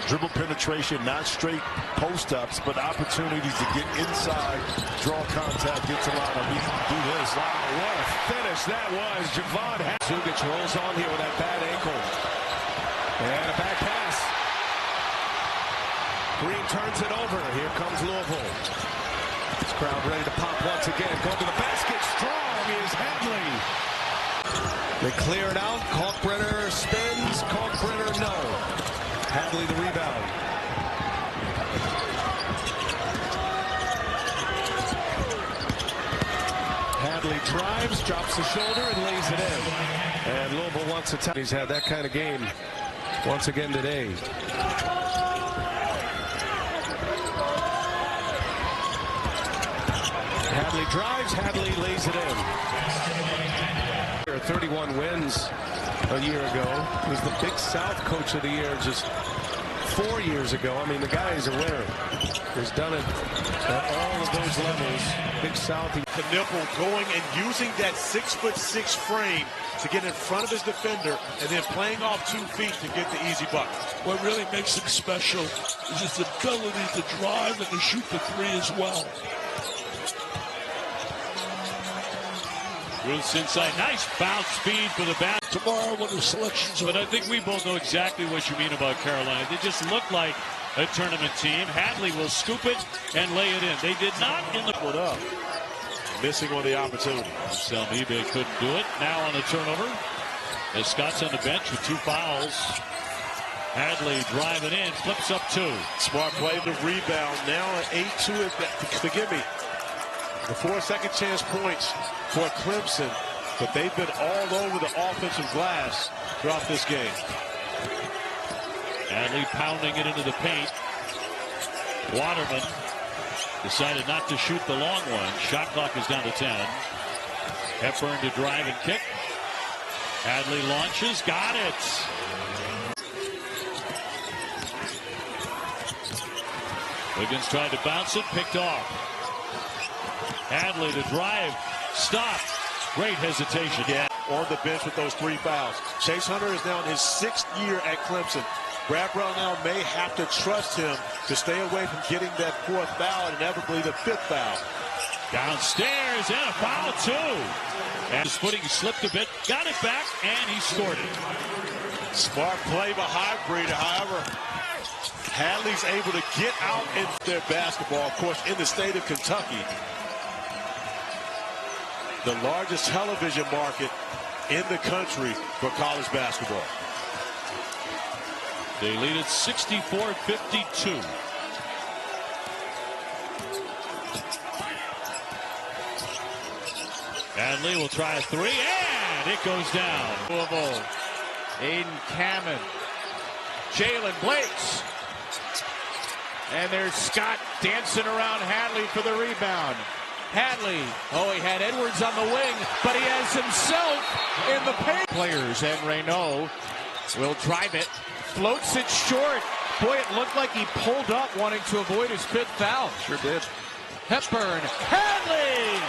Dribble penetration, not straight post-ups, but opportunities to get inside, draw contact, get to line. We can do this. Wow, what a finish that was. Javon Zugic rolls on here with that bad ankle. And a back pass. Green turns it over. Here comes Louisville. This crowd ready to pop once again. Going to the basket. Strong is Hadley. They clear it out. Kalkbrenner spins. Kalkbrenner, no. Hadley the rebound. Hadley drives, drops the shoulder, and lays it in. And Louisville wants to tell. He's had that kind of game once again today. Hadley drives, Hadley lays it in. 31 wins a year ago. He was the Big South Coach of the Year just 4 years ago. I mean, the guy is a winner. He's done it at all of those levels. Big South. The nipple going and using that 6'6" frame to get in front of his defender and then playing off 2 feet to get the easy bucket. What really makes him special is his ability to drive and to shoot the three as well. Ruth's inside. Nice bounce speed for the bat. Tomorrow when the selections are. But I think we both know exactly what you mean about Carolina. They just look like a tournament team. Hadley will scoop it and lay it in. They did not in the put up. Missing on the opportunity. Selmibe couldn't do it. Now on the turnover. As Scott's on the bench with 2 fouls. Hadley driving in. Flips up 2. Smart play the rebound. Now an 8-2. Forgive me. The 4 second chance points for Clemson, but they've been all over the offensive glass throughout this game. Hadley pounding it into the paint. Waterman decided not to shoot the long one. Shot clock is down to 10. Hepburn to drive and kick. Hadley launches, got it. Wiggins tried to bounce it, picked off. Hadley to drive, stop. Great hesitation. Yeah, on the bench with those 3 fouls. Chase Hunter is now in his 6th year at Clemson. Brad Brown now may have to trust him to stay away from getting that 4th foul and inevitably the 5th foul. Downstairs and a foul too. And his footing slipped a bit, got it back, and he scored it. Smart play by Breeder. However, Hadley's able to get out in their basketball, of course, in the state of Kentucky. The largest television market in the country for college basketball. They lead at 64-52. Hadley will try a 3, and it goes down. Louisville, Aiden Cameron, Jalen Blakes. And there's Scott dancing around Hadley for the rebound. Hadley, oh, he had Edwards on the wing, but he has himself in the paint. Players, and Reynaud will drive it, floats it short. Boy, it looked like he pulled up wanting to avoid his 5th foul. Sure did. Hepburn, Hadley!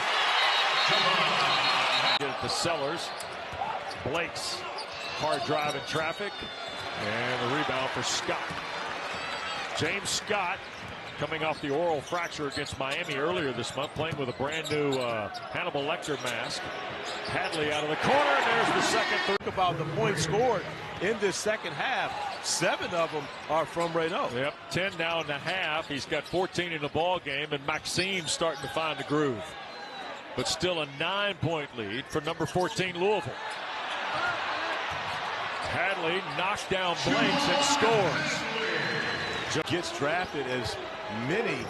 Get it to Sellers. Blake's hard drive in traffic. And the rebound for Scott. James Scott coming off the oral fracture against Miami earlier this month, playing with a brand new Hannibal Lecter mask. Hadley out of the corner, and there's the second. Think about the points scored in this second half. 7 of them are from Reynaud. Yep, 10 now in the half. He's got 14 in the ball game, and Maxime's starting to find the groove. But still a 9-point lead for number 14 Louisville. Hadley knocks down Blakes and scores. Gets drafted, as many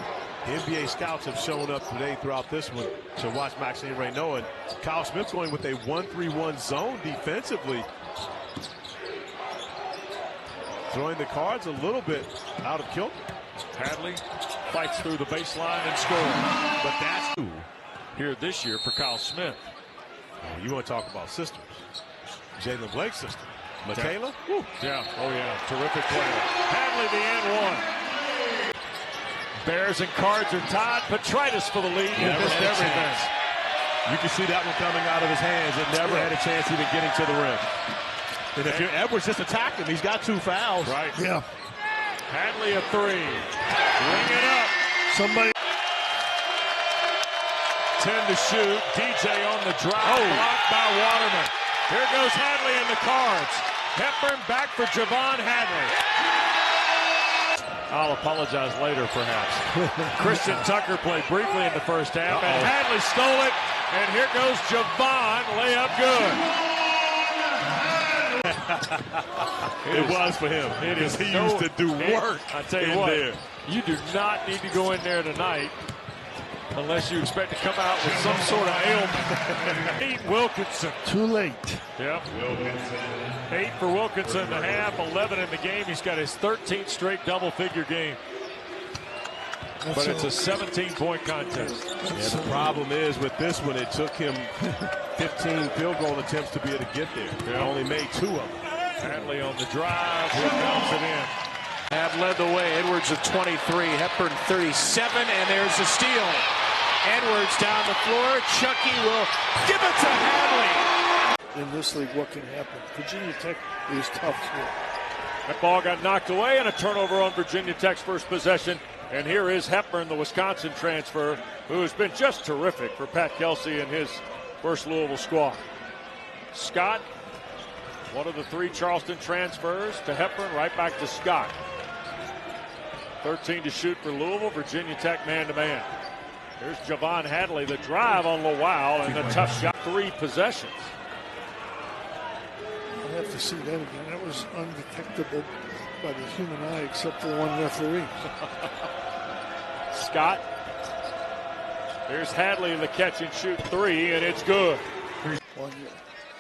NBA scouts have shown up today throughout this one to watch Maxime Reynaud. And Kyle Smith going with a 1-3-1 zone defensively. Throwing the cards a little bit out of kilter. Hadley fights through the baseline and scores. But that's here this year for Kyle Smith. Oh, you want to talk about systems. Jalen Blake's system. Michaela? Yeah, oh yeah, terrific player. Hadley the N1. Bears and Cards are tied. Petritis for the lead. He missed everything. You can see that one coming out of his hands. It never had a chance even getting to the rim. And if you're Edwards, just attack him. He's got 2 fouls. Right. Yeah. Hadley a three. Ring it up. Somebody. 10 to shoot. DJ on the drive. Blocked by Waterman. Here goes Hadley in the cards. Hepburn back for Javon Hadley. I'll apologize later, perhaps. Christian Tucker played briefly in the first half, and Hadley stole it. And here goes Javon. Layup good. It was for him. Because he used to do work. I tell you what, you do not need to go in there tonight unless you expect to come out with some sort of ailment. 8 Wilkinson. Too late. Yep. 8 for Wilkinson in the half, 11 in the game. He's got his 13th straight double-figure game. But it's a 17-point contest. The problem is with this one, it took him 15 field goal attempts to be able to get there. He only made 2 of them. Hadley on the drive. He bounce it in. Have led the way. Edwards of 23, Hepburn 37, and there's a steal. Edwards down the floor. Chucky will give it to Hadley. In this league, what can happen? Virginia Tech is tough here. That ball got knocked away, and a turnover on Virginia Tech's first possession. And here is Hepburn, the Wisconsin transfer, who has been just terrific for Pat Kelsey and his first Louisville squad. Scott, one of the 3 Charleston transfers to Hepburn, right back to Scott. 13 to shoot for Louisville. Virginia Tech man-to-man. Here's Javon Hadley, the drive on Lowell, and the tough shot. 3 possessions. I have to see that again. That was undetectable by the human eye, except for one referee. Scott. Here's Hadley, the catch and shoot 3, and it's good. 1 year.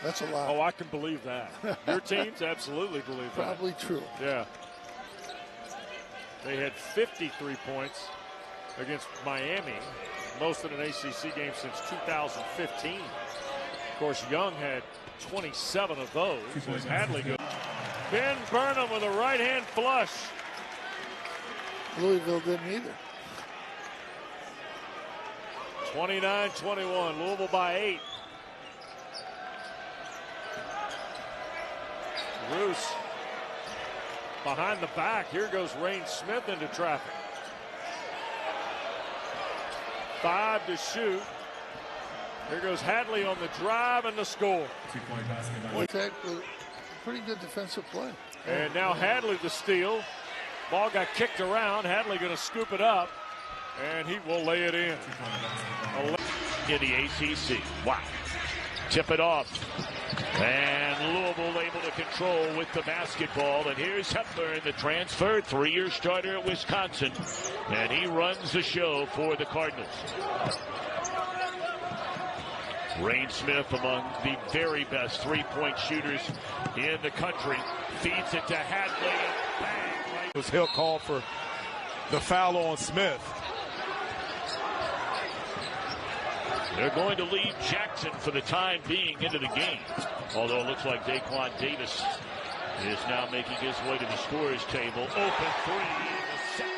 That's a lot. Oh, I can believe that. Your teams absolutely believe that. Probably true. Yeah. They had 53 points against Miami, most in an ACC game since 2015. Of course, Young had 27 of those. As Hadley goes. Ben Burnham with a right-hand flush. Louisville didn't either. 29-21, Louisville by 8. Roos behind the back. Here goes Rain Smith into traffic. 5 to shoot. Here goes Hadley on the drive and the score. Tech with pretty good defensive play. And now Hadley the steal. Ball got kicked around. Hadley going to scoop it up, and he will lay it in. In the ACC. Wow. Tip it off. And Louisville able to control with the basketball. And here's Hepburn, the transfer, 3-year starter at Wisconsin. And he runs the show for the Cardinals. Rain Smith, among the very best 3-point shooters in the country, feeds it to Hadley. Bang, right. He'll call for the foul on Smith. They're going to leave Jackson for the time being into the game. Although it looks like Daquan Davis is now making his way to the scorer's table. Open 3. The second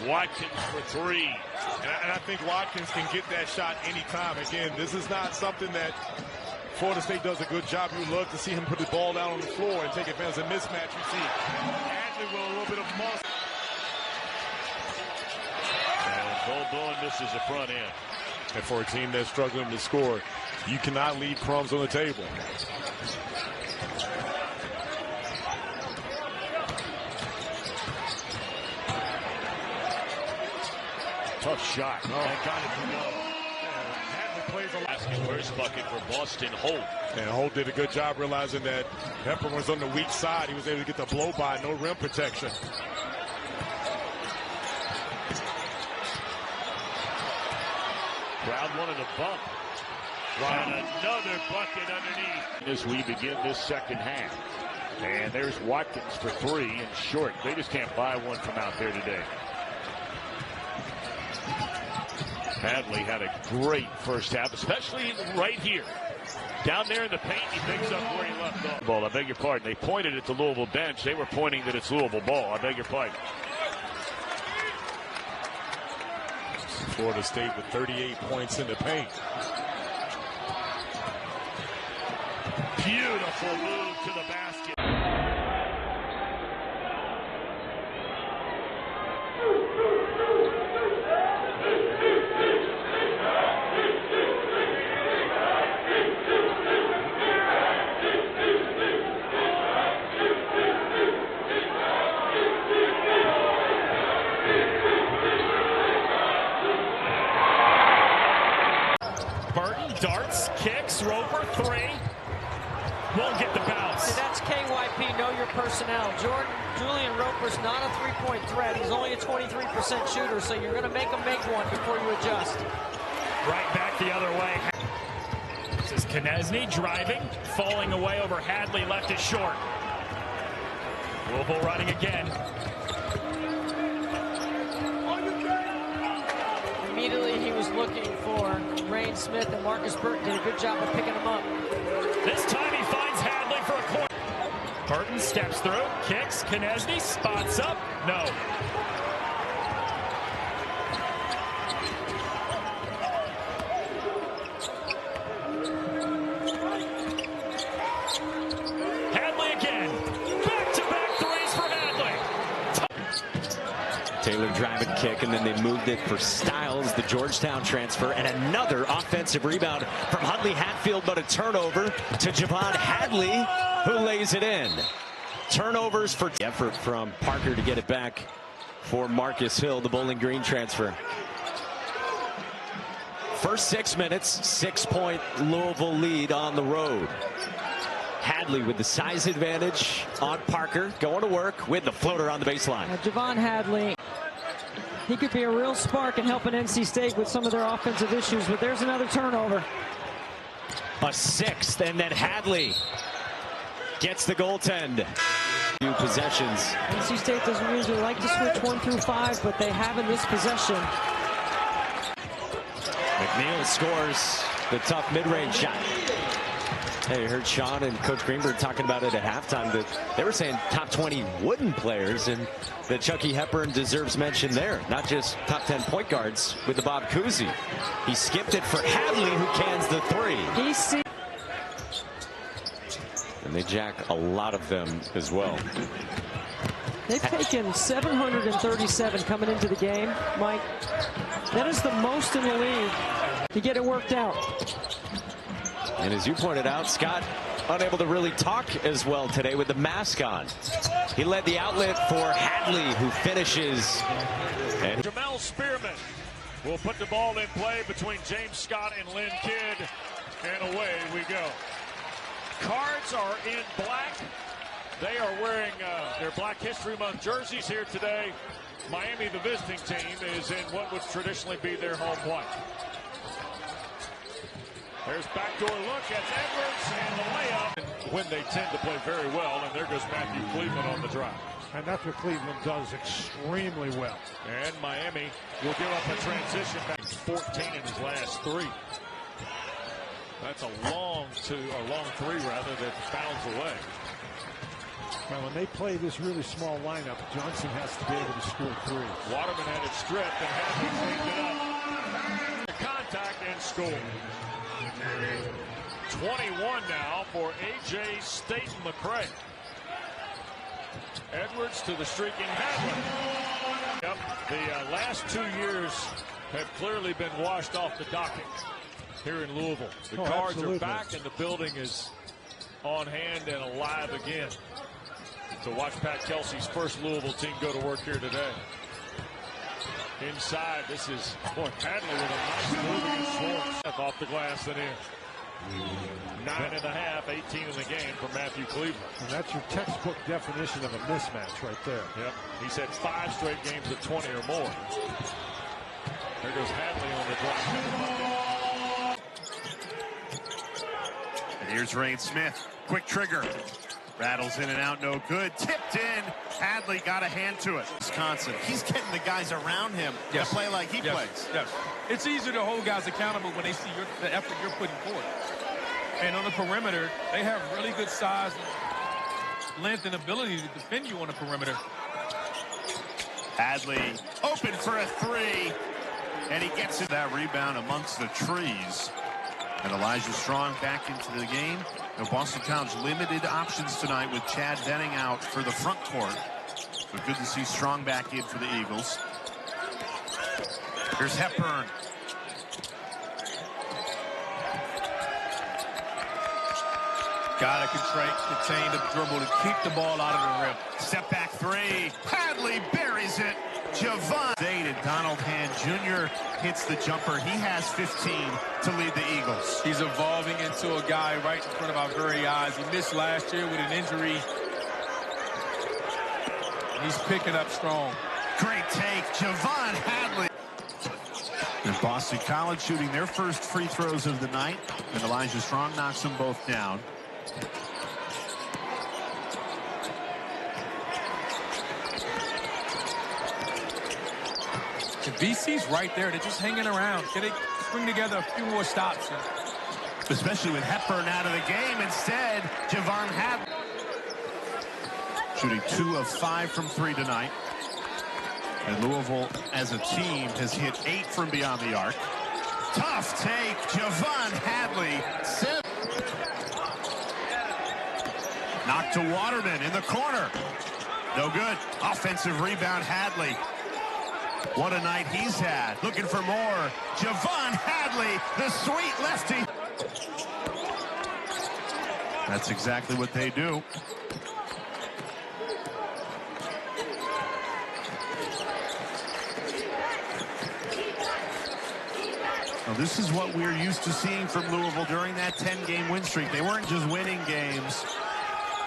3. Watkins for 3. And I think Watkins can get that shot anytime. Again, this is not something that Florida State does a good job. You love to see him put the ball down on the floor and take advantage of mismatch. You see Hadley with a little bit of muscle. And Bowen misses the front end. And for a team that's struggling to score, you cannot leave crumbs on the table. Tough shot. Oh, got it to go. Hadley plays a basket. First bucket for Boston Holt. And Holt did a good job realizing that Hepburn was on the weak side. He was able to get the blow by, no rim protection. Crowd wanted a bump. And another bucket underneath. As we begin this second half. And there's Watkins for 3 and short. They just can't buy one from out there today. Hadley had a great first half, especially right here. Down there in the paint, he picks up where he left off. Ball, I beg your pardon. They pointed at the Louisville bench. They were pointing that it's Louisville ball. I beg your pardon. Florida State with 38 points in the paint. Beautiful move to the basket. fakes, Roper, three. Won't get the bounce. See, that's KYP, know your personnel. Julian Roper's not a three-point threat. He's only a 23% shooter, so you're going to make him make one before you adjust. Right back the other way. This is Konechny driving, falling away over Hadley, left it short. Louisville running again. Immediately he was looking for Rain Smith, and Marcus Burton did a good job of picking him up. This time he finds Hadley for a corner. Burton steps through, kicks, Konechny spots up, no. Hadley again, back-to-back threes for Hadley. Taylor driving kick, and then they moved it for Styles, the Georgetown transfer, and another offensive rebound from Hadley Hatfield, but a turnover to Javon Hadley, who lays it in. Turnovers for effort from Parker to get it back for Marcus Hill, the Bowling Green transfer. First 6 minutes, 6-point Louisville lead on the road. Hadley with the size advantage on Parker, going to work with the floater on the baseline. Javon Hadley, he could be a real spark in helping NC State with some of their offensive issues, but there's another turnover. A sixth, and then Hadley gets the goaltend. Few possessions. NC State doesn't usually like to switch 1 through 5, but they have in this possession. McNeil scores the tough mid-range shot. Hey, you heard Sean and Coach Greenberg talking about it at halftime, that they were saying top 20 wooden players, and that Chucky Hepburn deserves mention there. Not just top 10 point guards with the Bob Cousy. He skipped it for Hadley, who cans the three. And they jack a lot of them as well. They've taken 737 coming into the game, Mike. That is the most in the league to get it worked out. And as you pointed out, Scott unable to really talk as well today with the mask on. He led the outlet for Hadley, who finishes. And Jamel Spearman will put the ball in play between James Scott and Lynn Kidd, and away we go. Cards are in black. They are wearing their Black History Month jerseys here today. Miami, the visiting team, is in what would traditionally be their home white. There's backdoor look at Edwards and the layup. When they tend to play very well, and there goes Matthew Cleveland on the drive. And that's what Cleveland does extremely well. And Miami will give up a transition back. 14 in his last three. That's a long three rather, that fouls away. Now, when they play this really small lineup, Johnson has to be able to score three. Waterman had it stripped and Hadley cleaned it up. Contact and score. 21 now for A.J. Staten McCray. Edwards to the streaking Hadley. Yep, the last 2 years have clearly been washed off the docket here in Louisville. The Cards absolutely. are back, and the building is on hand and alive again. To watch Pat Kelsey's first Louisville team go to work here today. Inside, this is Hadley with a nice move against Schwartz. Off the glass and in. 9.5, 18 in the game for Matthew Cleveland. And that's your textbook definition of a mismatch right there. Yep. He's had 5 straight games of 20 or more. There goes Hadley on the drive. And here's Rain Smith. Quick trigger. Rattles in and out, no good. Tipped in. Hadley got a hand to it. Wisconsin. He's getting the guys around him to play like he plays. Yes. It's easier to hold guys accountable when they see the effort you're putting forward. And on the perimeter, they have really good size, length, and ability to defend you on the perimeter. Hadley open for a three. And he gets it. That rebound amongst the trees. And Elijah Strong back into the game. Now Boston College limited options tonight with Chad Denning out for the front court. So good to see Strong back in for the Eagles. Here's Hepburn. Got to contain the dribble to keep the ball out of the rim. Step back three. Hadley buries it. Javon. And Donald Hand Jr. hits the jumper. He has 15 to lead the Eagles. He's evolving into a guy right in front of our very eyes. He missed last year with an injury. He's picking up strong. Great take. Javon Hadley. And Boston College shooting their first free throws of the night. And Elijah Strong knocks them both down. The VC's right there. They're just hanging around. Can they string together a few more stops? Especially with Hepburn out of the game. Instead, Javon Hadley. Shooting 2 of 5 from 3 tonight. And Louisville, as a team, has hit 8 from beyond the arc. Tough take. Javon Hadley. Knocked to Waterman in the corner. No good. Offensive rebound, Hadley. What a night he's had. Looking for more. Javon Hadley, the sweet lefty. That's exactly what they do. Well, this is what we're used to seeing from Louisville during that 10-game win streak. They weren't just winning games.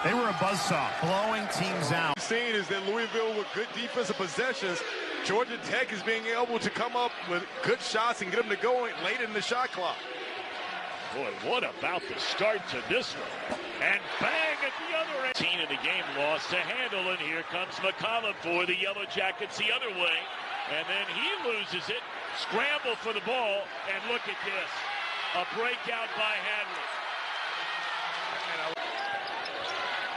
They were a buzzsaw, blowing teams out. What we've seen is that Louisville, with good defensive possessions, Georgia Tech is being able to come up with good shots and get them to go late in the shot clock. Boy, what about the start to this one? And bang at the other end. Team in the game lost to Handle, and here comes McCollum for the Yellow Jackets the other way. And then he loses it. Scramble for the ball, and look at this. A breakout by Hadley.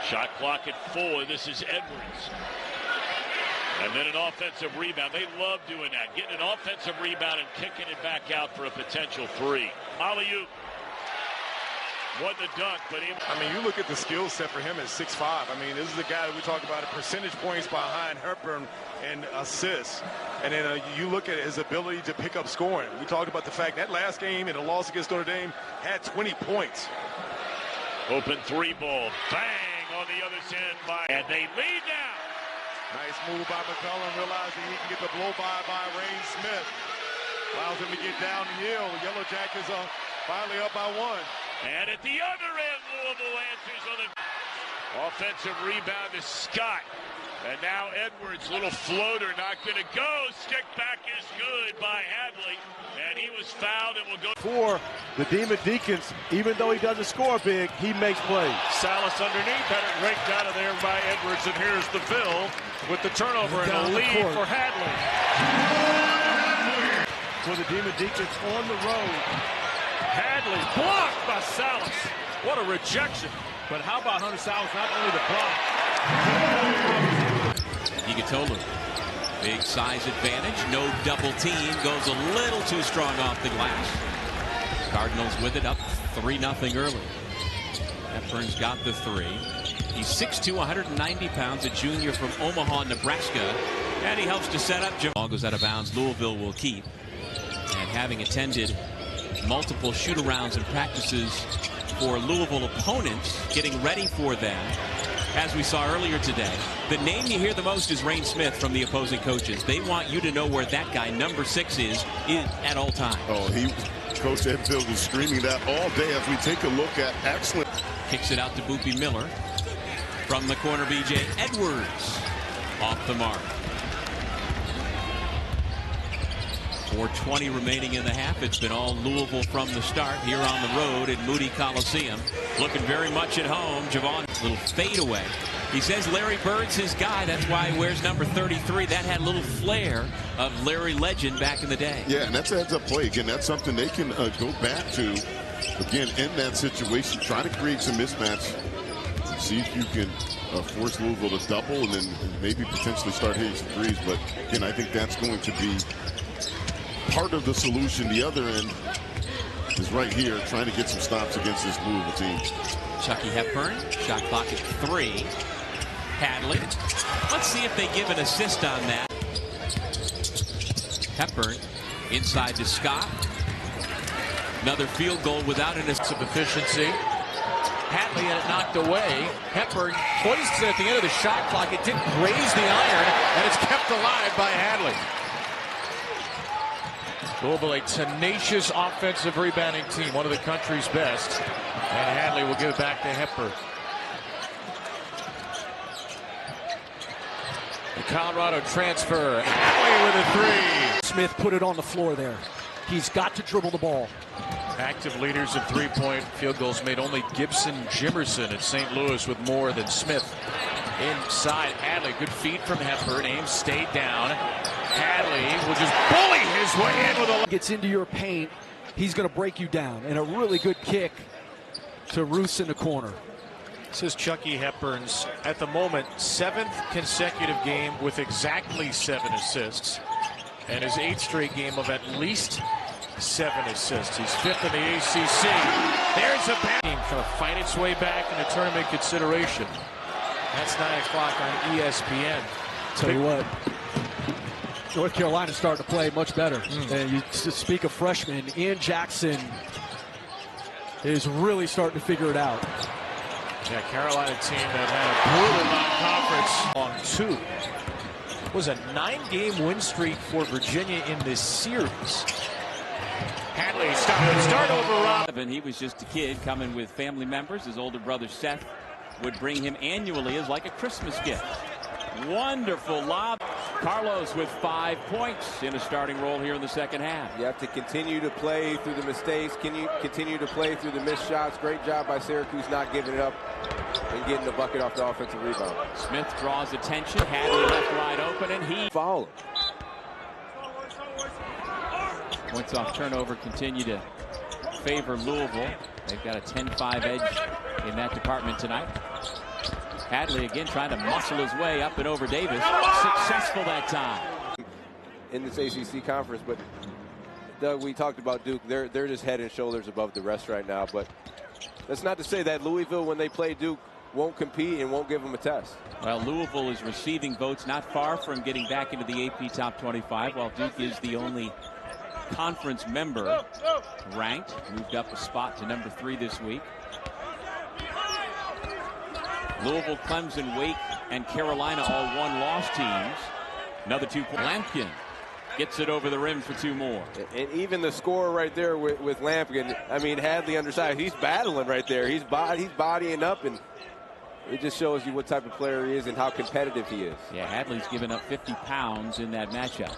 Shot clock at 4. This is Edwards. And then an offensive rebound. They love doing that. Getting an offensive rebound and kicking it back out for a potential 3. Alley-oop. What the dunk, but I mean, you look at the skill set for him at 6'5". I mean, this is the guy that we talk about, percentage points behind Hepburn and assists. And then you look at his ability to pick up scoring. We talked about the fact that last game in a loss against Notre Dame had 20 points. Open 3 ball. Bang on the other end and they lead now. Nice move by McCollum, realizing he can get the blow-by Rain Smith. Allows him to get downhill. The Yellow Jackets are finally up by 1. And at the other end, Louisville answers on the offensive rebound to Scott. And now Edwards, little floater, not going to go. Stick back is good by Hadley. And he was fouled and will go. For the Demon Deacons, even though he doesn't score big, he makes plays. Salas underneath, had it raked out of there by Edwards. And here's the Ville with the turnover and a lead for Hadley. For the Demon Deacons on the road. Hadley blocked by Salas. What a rejection. But how about Hunter Salas, not only the block. Igutolu, big size advantage, no double team, goes a little too strong off the glass. Cardinals with it, up 3-0 early. Hepburn's got the 3. He's 6'2", 190 pounds, a junior from Omaha, Nebraska, and he helps to set up. Ball goes out of bounds. Louisville will keep. And having attended multiple shoot-arounds and practices for Louisville opponents, getting ready for them, as we saw earlier today, the name you hear the most is Rain Smith from the opposing coaches. They want you to know where that guy, number 6, is at all times. Oh, Coach Enfield was screaming that all day as we take a look at excellent. Kicks it out to Boopy Miller. From the corner, B.J. Edwards off the mark. 4:20 remaining in the half. It's been all Louisville from the start here on the road at Moody Coliseum. Looking very much at home. Javon, little fadeaway. He says Larry Bird's his guy. That's why he wears number 33. That had a little flair of Larry Legend back in the day. Yeah, and that's a heads-up play. Again, that's something they can go back to. Again, in that situation, try to create some mismatch. See if you can force Louisville to double and then maybe potentially start hitting some threes. But, again, I think that's going to be part of the solution. The other end is right here, trying to get some stops against this Louisville team. Chucky Hepburn, shot clock at 3. Hadley. Let's see if they give an assist on that. Hepburn inside to Scott. Another field goal without an assist of efficiency. Hadley had it knocked away. Hepburn hoists it at the end of the shot clock. It didn't graze the iron, and it's kept alive by Hadley. Louisville, a tenacious offensive rebounding team, one of the country's best. And Hadley will give it back to Hepburn. The Colorado transfer. Hadley with a three. Smith put it on the floor there. He's got to dribble the ball. Active leaders of three-point field goals made only Gibson Jimerson at St. Louis with more than Smith. Inside, Hadley, good feed from Hepburn. Ames stayed down. Hadley will just bully his way in with a... Gets into your paint, he's going to break you down. And a really good kick to Roos in the corner. This is Chucky Hepburn's, at the moment, 7th consecutive game with exactly 7 assists. And his 8th straight game of at least 7 assists. He's 5th in the ACC. There's a team trying to fight its way back into tournament consideration. That's 9 o'clock on ESPN. Tell you what, North Carolina's starting to play much better. And you speak of freshmen, Ian Jackson is really starting to figure it out. Yeah, Carolina team that had a brutal non-conference on 2. Was a 9-game win streak for Virginia in this series. Hadley start over Rob. He was just a kid coming with family members. His older brother Seth would bring him annually as like a Christmas gift. Wonderful lob. Carlos with 5 points in a starting role here in the second half. You have to continue to play through the mistakes. Can you continue to play through the missed shots? Great job by Syracuse not giving it up and getting the bucket off the offensive rebound. Smith draws attention. Hadley left wide open, and he foul. Points off turnover continue to favor Louisville. They've got a 10-5 edge in that department tonight. Hadley again trying to muscle his way up and over Davis. Successful that time. In this ACC conference, but Doug, we talked about Duke. They're just head and shoulders above the rest right now. But that's not to say that Louisville, when they play Duke, won't compete and won't give them a test. Well, Louisville is receiving votes not far from getting back into the AP Top 25, while Duke is the only conference member ranked. Moved up a spot to number 3 this week. Louisville, Clemson, Wake, and Carolina all one-loss teams. Another 2 points. Lampkin gets it over the rim for 2 more. And even the score right there with Lampkin, I mean, Hadley underside. He's battling right there. He's bodying up, and it just shows you what type of player he is and how competitive he is. Yeah, Hadley's given up 50 pounds in that matchup.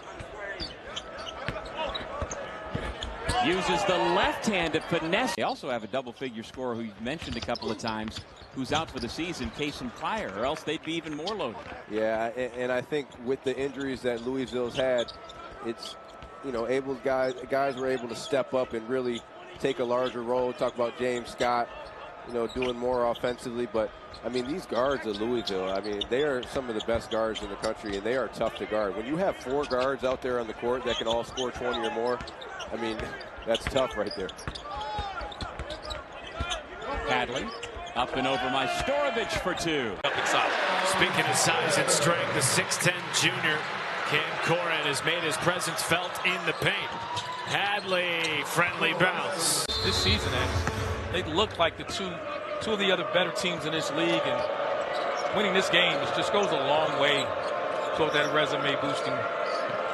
Uses the left hand to finesse. They also have a double-figure scorer who you've mentioned a couple of times, who's out for the season, Cason Pryor, or else they'd be even more loaded. Yeah, and I think with the injuries that Louisville's had, it's, you know, guys were able to step up and really take a larger role. Talk about James Scott, you know, doing more offensively. But, I mean, these guards at Louisville, I mean, they are some of the best guards in the country, and they are tough to guard. When you have 4 guards out there on the court that can all score 20 or more, I mean, that's tough right there. Hadley up and over Majstorovic for 2. Up inside. Speaking of size and strength, the 6'10 junior Cam Corrin has made his presence felt in the paint. Hadley, friendly bounce. This season, they look like the two of the other better teams in this league, and winning this game just goes a long way toward that resume boosting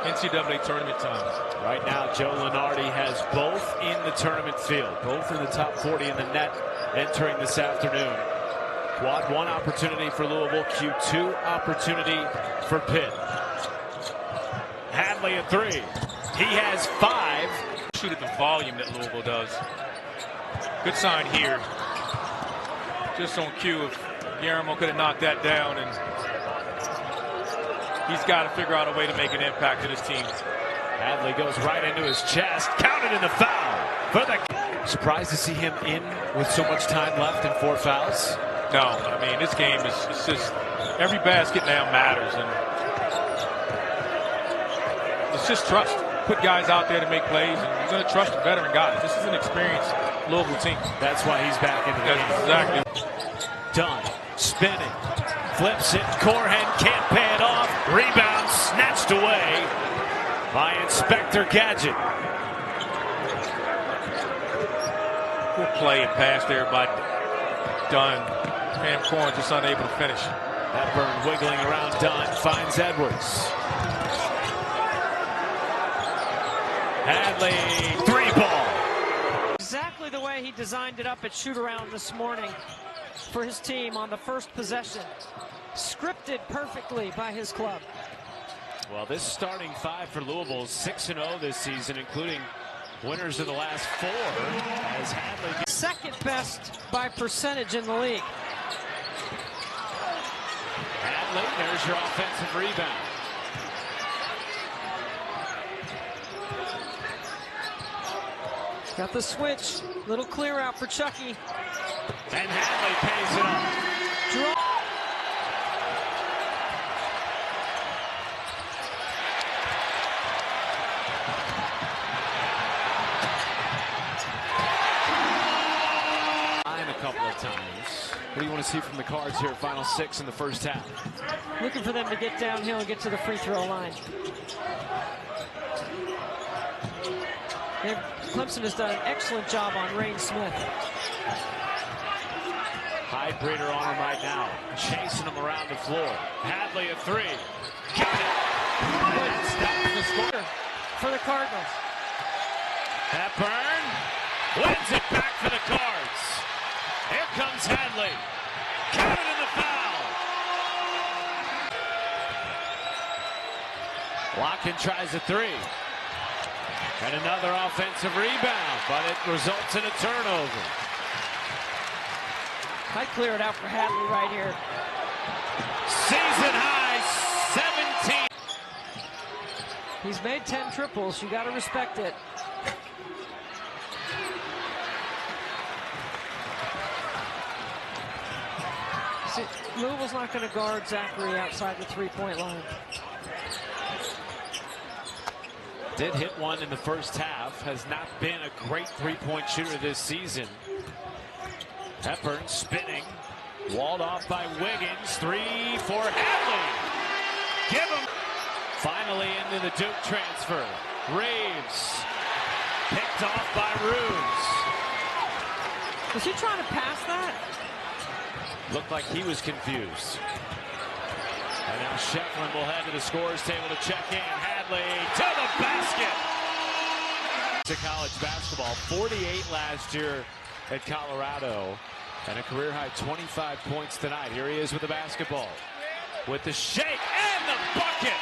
NCAA tournament time. Right now, Joe Lunardi has both in the tournament field, both in the top 40 in the net entering this afternoon. Quad 1 opportunity for Louisville, Q2 opportunity for Pitt. Hadley at 3. He has 5. Shoot at the volume that Louisville does. Good sign here. Just on cue, if Guillermo could have knocked that down, and he's got to figure out a way to make an impact to this team. Hadley goes right into his chest, counted in the foul. For the surprised to see him in with so much time left and 4 fouls. No, I mean, this game is just every basket now matters, and it's just trust. Put guys out there to make plays, and you're going to trust the veteran guys. This is an experienced Louisville team. That's why he's back in the game. Exactly. Dunn spinning, flips it. Corhen can't pay it off. Rebound snatched away by Inspector Gadget. Good play and pass there by Dunn. Cam Corn just unable to finish. Hepburn wiggling around Dunn, finds Edwards. Hadley, 3-ball. Exactly the way he designed it up at shoot-around this morning for his team on the first possession. Scripted perfectly by his club. Well, this starting five for Louisville is 6-0 this season, including winners of the last 4. As Hadley, second best by percentage in the league. Hadley, there's your offensive rebound. Got the switch. Little clear out for Chucky. And Hadley pays it up. Draw. A couple of times. What do you want to see from the Cards here? Final 6 in the first half. Looking for them to get downhill and get to the free throw line. Clemson has done an excellent job on Rain Smith. Highbreeder on him right now, chasing him around the floor. Hadley a 3. Got it. And that stops the score for the Cardinals. Hepburn wins it back for the Cards. Here comes Hadley. Counted in the foul. Locken tries a 3. And another offensive rebound, but it results in a turnover. I clear it out for Hadley right here. Season high 17. He's made 10 triples. You got to respect it. See, Louisville's not going to guard Zachary outside the three-point line. Did hit one in the first half. Has not been a great three-point shooter this season. Hepburn spinning. Walled off by Wiggins. 3 for Hadley. Give him. Finally into the Duke transfer. Reeves. Picked off by Ruse. Was he trying to pass that? Looked like he was confused. And now Shefflin will head to the scorer's table to check in. Hadley to the basket. To college basketball, 48 last year at Colorado, and a career-high 25 points tonight. Here he is with the basketball, with the shake and the bucket.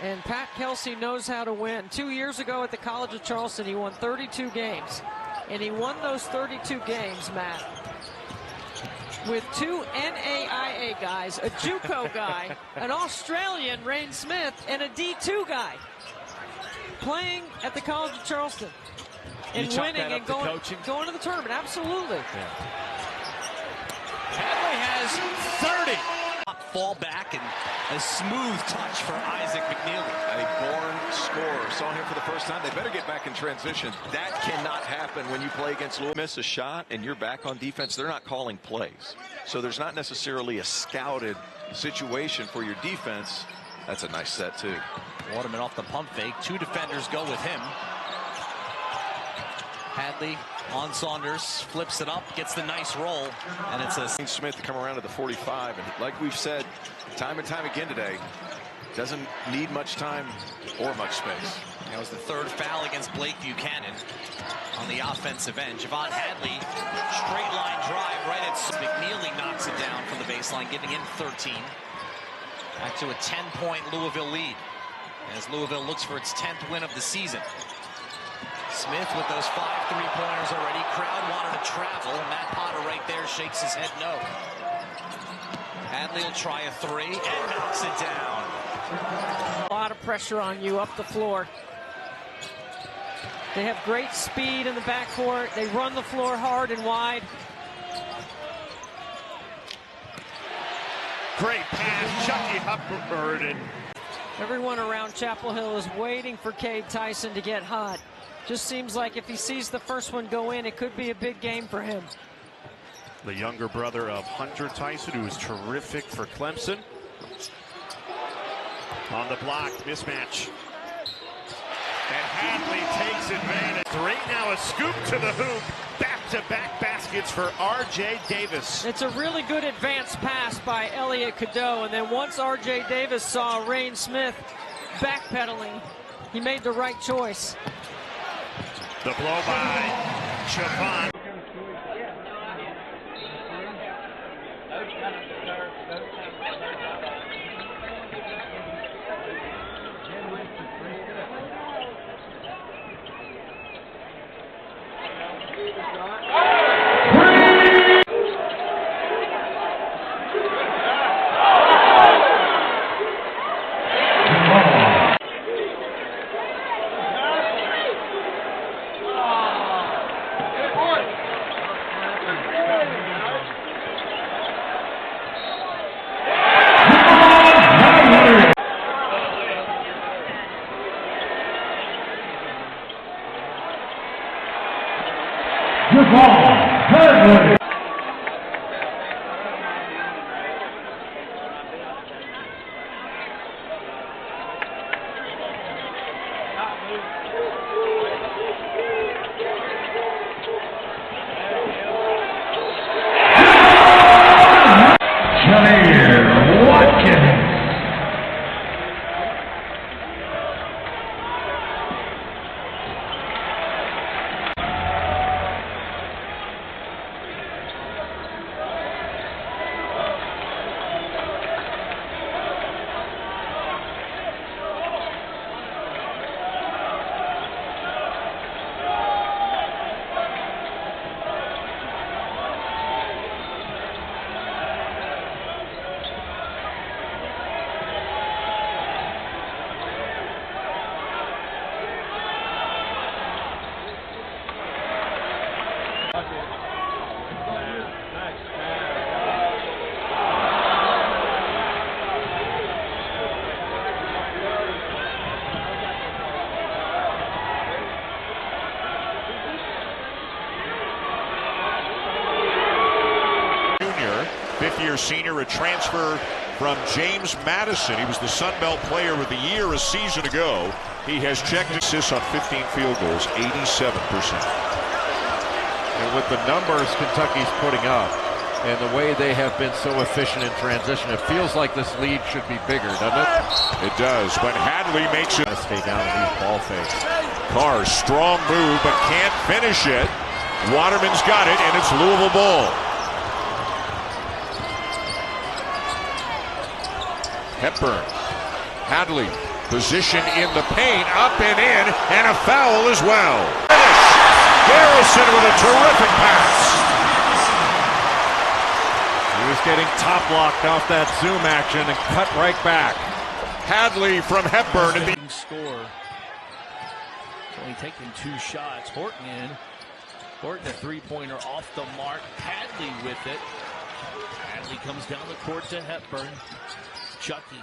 And Pat Kelsey knows how to win. 2 years ago at the College of Charleston, he won 32 games. And he won those 32 games, Matt, with 2 NAIA guys, a JUCO guy, an Australian, Rain Smith, and a D2 guy playing at the College of Charleston and winning and going to the tournament. Absolutely. Yeah. Hadley has 30. Fall back and a smooth touch for Isaac McNeely. A born scorer. Saw him for the first time. They better get back in transition. That cannot happen when you play against Louisville. Miss a shot and you're back on defense. They're not calling plays. So there's not necessarily a scouted situation for your defense. That's a nice set too. Waterman off the pump fake. 2 defenders go with him. Hadley on Saunders, flips it up, gets the nice roll, and it's a Smith to come around to the 45, and like we've said time and time again today, doesn't need much time or much space. That was the 3rd foul against Blake Buchanan on the offensive end. Javon Hadley, straight line drive right at McNeely, knocks it down from the baseline, giving him 13. Back to a 10-point Louisville lead as Louisville looks for its 10th win of the season. Smith with those 5 3-pointers already. Crowd wanted to travel. Matt Potter right there shakes his head no. Hadley will try a 3 and knocks it down. A lot of pressure on you up the floor. They have great speed in the backcourt. They run the floor hard and wide. Great pass, Chucky Hepburn. Everyone around Chapel Hill is waiting for Cade Tyson to get hot. Just seems like if he sees the first one go in, it could be a big game for him. The younger brother of Hunter Tyson, who is terrific for Clemson. On the block, mismatch. And Hadley takes advantage. 3 now, a scoop to the hoop. Back back-to-back baskets for R.J. Davis. It's a really good advanced pass by Elliot Cadeau, and then once R.J. Davis saw Rain Smith backpedaling, he made the right choice. The blow by Chavon. Hadley. Fifth-year senior, a transfer from James Madison. He was the Sun Belt Player of the Year a season ago. He has checked assists on 15 field goals, 87%. And with the numbers Kentucky's putting up and the way they have been so efficient in transition, it feels like this lead should be bigger, doesn't it? It does, but Hadley makes it. Stay down in these ball fakes. Carr, strong move, but can't finish it. Waterman's got it, and it's Louisville ball. Hepburn, Hadley, position in the paint, up and in, and a foul as well. Finish. Garrison with a terrific pass. He was getting top locked off that zoom action and cut right back. Hadley from Hepburn. And the score. He's only taken 2 shots. Horton in. Horton a three-pointer off the mark. Hadley with it. Hadley comes down the court to Hepburn. Chucky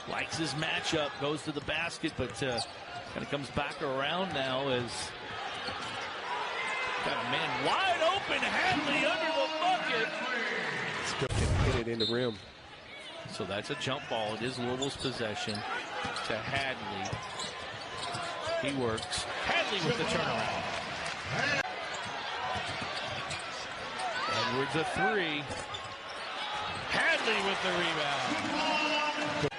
likes his matchup, goes to the basket, but kind of comes back around now as got a man wide open. Hadley under the bucket. Still can hit it in the rim. So that's a jump ball. It is Louisville's possession to Hadley. He works. Hadley with the turnaround. Edwards a 3. Hadley with the rebound.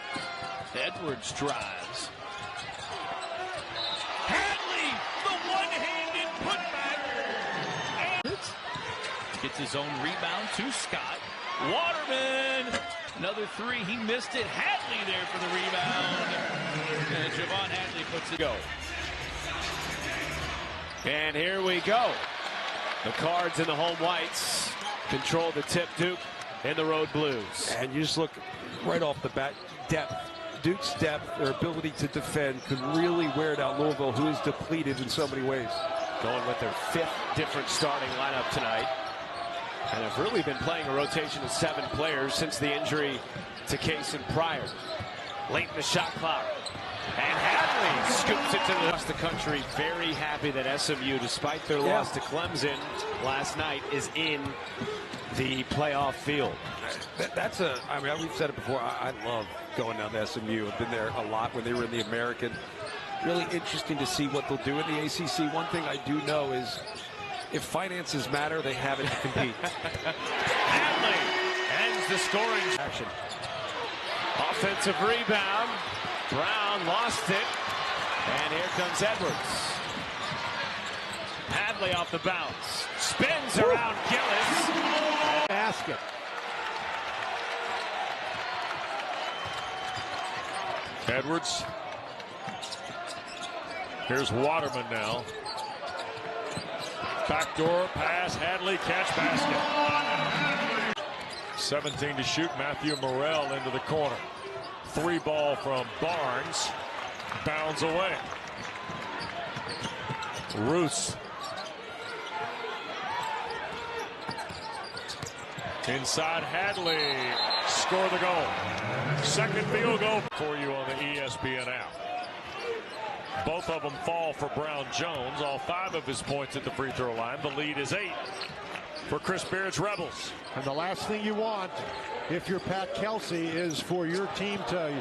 Edwards drives. Hadley, the one-handed putback. Gets his own rebound to Scott. Waterman, another 3. He missed it. Hadley there for the rebound. And Javon Hadley puts it. Go. And here we go. The Cards and the home whites control the tip. Duke and the road blues. And you just look right off the bat, depth. Duke's depth, their ability to defend could really wear down Louisville, who is depleted in so many ways. Going with their 5th different starting lineup tonight. And have really been playing a rotation of 7 players since the injury to Kaysen Pryor. Late in the shot clock. And Hadley scoops it to the country. Very happy that SMU, despite their loss to Clemson last night, is in the playoff field. I mean, we've said it before, I love going down to SMU. I've been there a lot when they were in the American. Really interesting to see what they'll do in the ACC. One thing I do know is if finances matter, they have it to compete. Hadley ends the scoring action. Offensive rebound. Brown lost it. And here comes Edwards. Hadley off the bounce. Spins around Gillis. Basket. Edwards. Here's Waterman now. Backdoor pass. Hadley catch basket. 17 to shoot. Matthew Morrell into the corner. 3 ball from Barnes. Bounds away. Roos. Inside Hadley. Score the goal. Second field goal for you on the ESPN app. Both of them fall for Brown Jones. All 5 of his points at the free throw line. The lead is 8 for Chris Beard's Rebels. And the last thing you want, if you're Pat Kelsey, is for your team to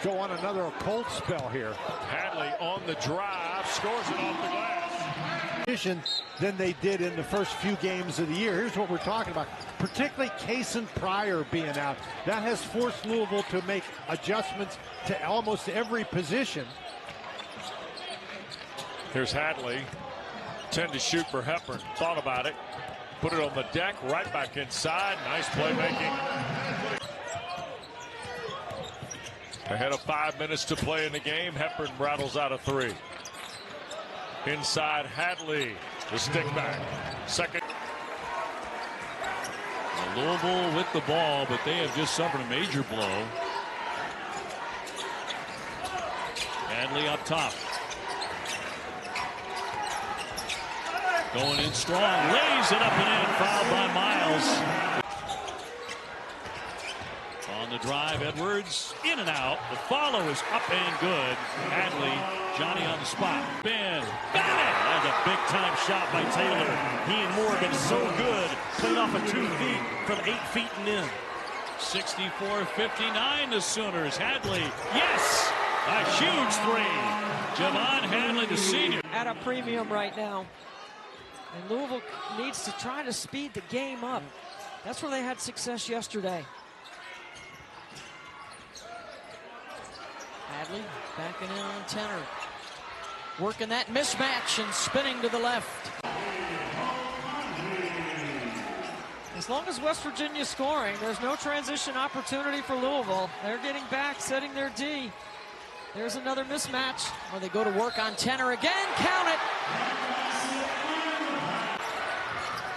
go on another cold spell here. Hadley on the drive, scores it off the glass. Than they did in the first few games of the year. Here's what we're talking about, particularly Cason Pryor being out. That has forced Louisville to make adjustments to almost every position. Here's Hadley. 10 to shoot for Hepburn. Thought about it. Put it on the deck, right back inside. Nice playmaking. Ahead of 5 minutes to play in the game. Hepburn rattles out a 3. Inside Hadley. The stick back. Second. Louisville with the ball, but they have just suffered a major blow. Hadley up top. Going in strong, lays it up and in, fouled by Miles. On the drive, Edwards, in and out. The follow is up and good. Hadley, Johnny on the spot. Ben, got it! That's a big-time shot by Taylor. He and Morgan so good. Played off of 2 feet from 8 feet and in. 64-59 the Sooners. Hadley, yes! A huge 3. Javon Hadley, the senior. At a premium right now. And Louisville needs to try to speed the game up. That's where they had success yesterday. Hadley backing in on Tenor. Working that mismatch and spinning to the left. As long as West Virginia's scoring, there's no transition opportunity for Louisville. They're getting back, setting their D. There's another mismatch where they go to work on Tenor again. Count it.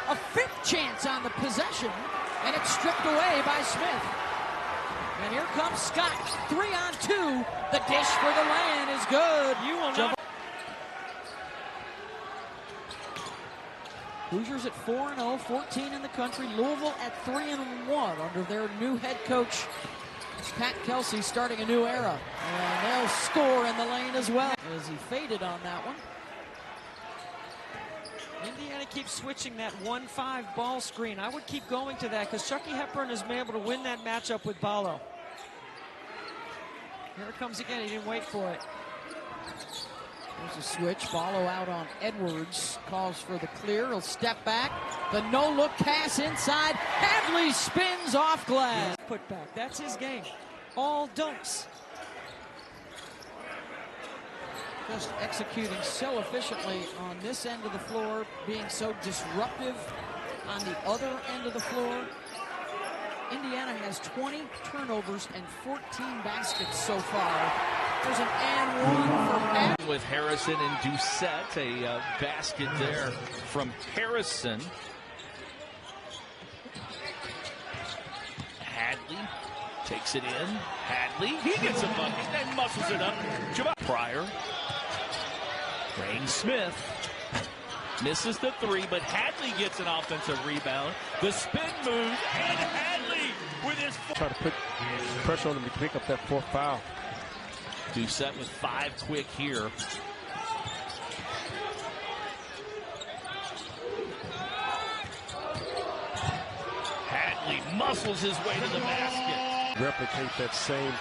A 5th chance on the possession, and it's stripped away by Smith. And here comes Scott. 3 on 2. The dish for the lay-in is good. You will not. Hoosiers at 4-0, 14 in the country. Louisville at 3-1 under their new head coach, Pat Kelsey, starting a new era. And they'll score in the lane as well. As he faded on that one. Indiana keeps switching that 1-5 ball screen. I would keep going to that because Chucky Hepburn has been able to win that matchup with Ballo. Here it comes again. He didn't wait for it. There's a switch. Ballo out on Edwards. Calls for the clear. He'll step back. The no-look pass inside. Hadley spins off glass. Put back. That's his game. All dunks. Just executing so efficiently on this end of the floor, being so disruptive on the other end of the floor. Indiana has 20 turnovers and 14 baskets so far. There's an and 1 for Pat. With Harrison and Doucette, a basket there from Harrison. Hadley takes it in. Hadley, he gets a bucket and muscles it up. Pryor. Rain Smith misses the 3, but Hadley gets an offensive rebound. The spin move, and Hadley with his... Try to put pressure on him to pick up that 4th foul. Doucette with 5 quick here. Hadley muscles his way to the basket. Replicate that same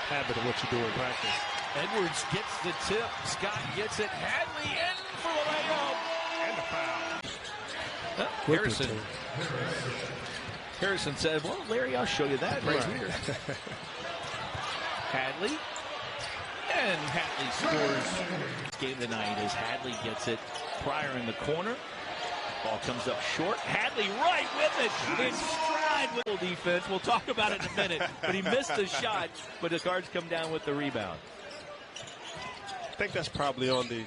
habit of what you do in practice. Edwards gets the tip. Scott gets it. Hadley in for the layup. And the foul. Harrison said, well, Larry, I'll show you that right here. Hadley. And Hadley scores. This game tonight as Hadley gets it. Pryor in the corner. Ball comes up short. Hadley right with it. In stride with the defense. We'll talk about it in a minute. But he missed the shot. But the Cards come down with the rebound. I think that's probably on the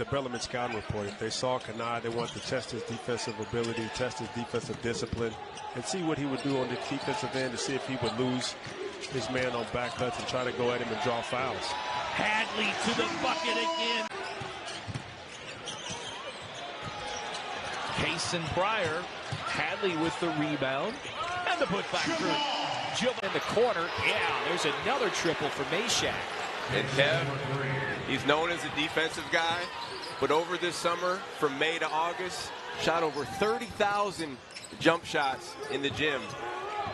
Bellarmine scouting report. If they saw Kanai, they wanted to test his defensive ability, test his defensive discipline, and see what he would do on the defensive end to see if he would lose his man on back cuts and try to go at him and draw fouls. Hadley to the bucket again. Case and Pryor. Hadley with the rebound. And the putback through. In the corner. Yeah, there's another triple for Meshack. And Kev, he's known as a defensive guy, but over this summer, from May to August, shot over 30,000 jump shots in the gym.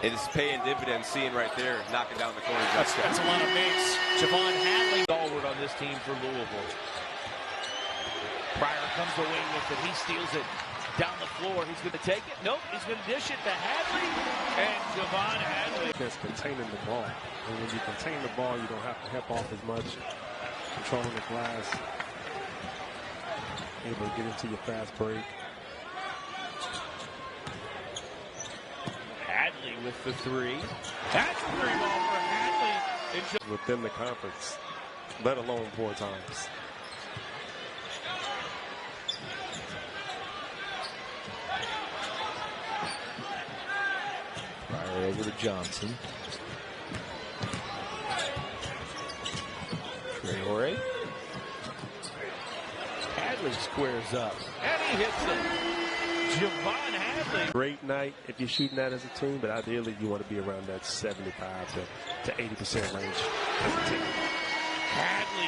And it's paying dividends, seeing right there, knocking down the corner. That's a lot of makes. Javon Hadley forward on this team for Louisville. Pryor comes away with it. He steals it down the floor. He's going to take it. Nope. He's going to dish it to Hadley. And Javon Hadley. That's containing the ball. And when you contain the ball, you don't have to help off as much. Controlling the glass. Able to get into your fast break. Hadley with the three. That's a three ball for Hadley. Within the conference, let alone 4 times. Pryor over to Johnson. Traore. Hadley squares up. And he hits it. Javon Hadley. Great night if you're shooting that as a team, but ideally you want to be around that 75 to 80% range as a team. Hadley